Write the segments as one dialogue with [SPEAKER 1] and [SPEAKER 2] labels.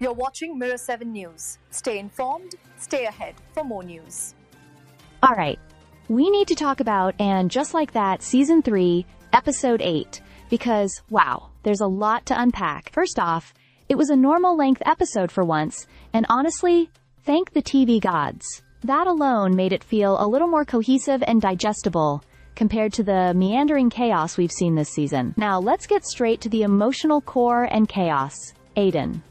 [SPEAKER 1] You're watching Mirror 7 News. Stay informed, stay ahead for more news.
[SPEAKER 2] Alright, we need to talk about And Just Like That Season 3, Episode 8, because, wow, there's a lot to unpack. First off, it was a normal-length episode for once, and honestly, thank the TV gods. That alone made it feel a little more cohesive and digestible compared to the meandering chaos we've seen this season. Now, let's get straight to the emotional core and chaos. Aidan.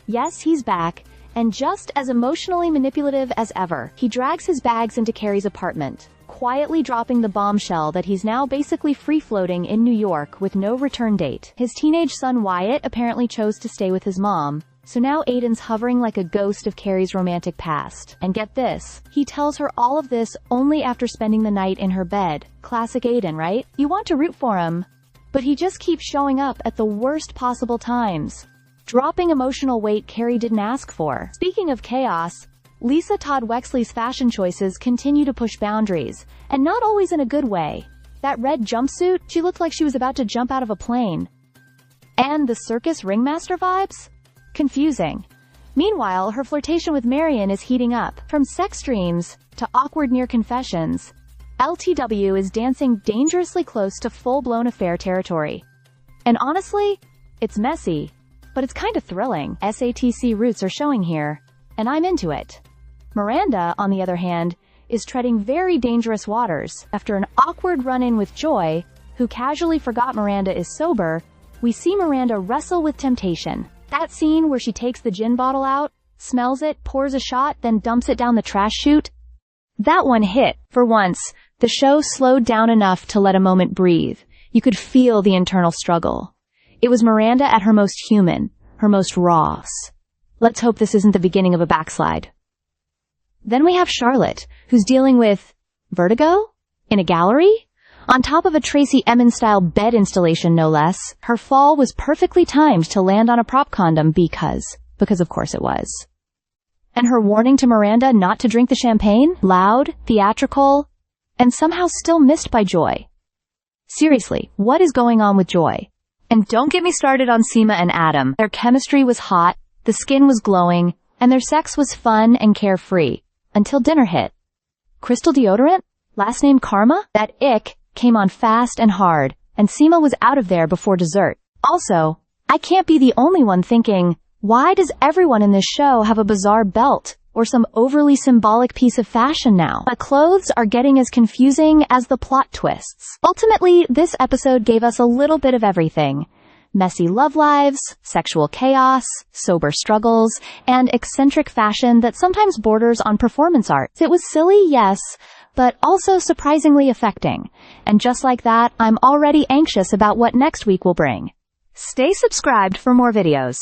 [SPEAKER 2] Yes, he's back, and just as emotionally manipulative as ever. He drags his bags into Carrie's apartment, quietly dropping the bombshell that he's now basically free-floating in New York with no return date. His teenage son Wyatt apparently chose to stay with his mom, so now Aidan's hovering like a ghost of Carrie's romantic past. And get this, he tells her all of this only after spending the night in her bed. Classic Aidan, right? You want to root for him, but he just keeps showing up at the worst possible times, dropping emotional weight Carrie didn't ask for. Speaking of chaos, Lisa Todd Wexley's fashion choices continue to push boundaries, and not always in a good way. That red jumpsuit, she looked like she was about to jump out of a plane. And the circus ringmaster vibes? Confusing. Meanwhile, her flirtation with Marion is heating up. From sex dreams to awkward near confessions, LTW is dancing dangerously close to full-blown affair territory. And honestly, it's messy, but it's kind of thrilling. SATC roots are showing here, and I'm into it. Miranda, on the other hand, is treading very dangerous waters. After an awkward run-in with Joy, who casually forgot Miranda is sober, we see Miranda wrestle with temptation. That scene where she takes the gin bottle out, smells it, pours a shot, then dumps it down the trash chute? That one hit. For once, the show slowed down enough to let a moment breathe. You could feel the internal struggle. It was Miranda at her most human, her most raw. Let's hope this isn't the beginning of a backslide. Then we have Charlotte, who's dealing with vertigo? In a gallery? On top of a Tracy Emin-style bed installation, no less. Her fall was perfectly timed to land on a prop condom because of course it was. And her warning to Miranda not to drink the champagne? Loud, theatrical, and somehow still missed by Joy. Seriously, what is going on with Joy? And don't get me started on Seema and Adam. Their chemistry was hot, the skin was glowing, and their sex was fun and carefree. Until dinner hit. Crystal deodorant? Last name Karma? That ick came on fast and hard, and Seema was out of there before dessert. Also, I can't be the only one thinking, why does everyone in this show have a bizarre belt, or some overly symbolic piece of fashion now? But clothes are getting as confusing as the plot twists. Ultimately, this episode gave us a little bit of everything. Messy love lives, sexual chaos, sober struggles, and eccentric fashion that sometimes borders on performance art. It was silly, yes, but also surprisingly affecting. And just like that, I'm already anxious about what next week will bring. Stay subscribed for more videos.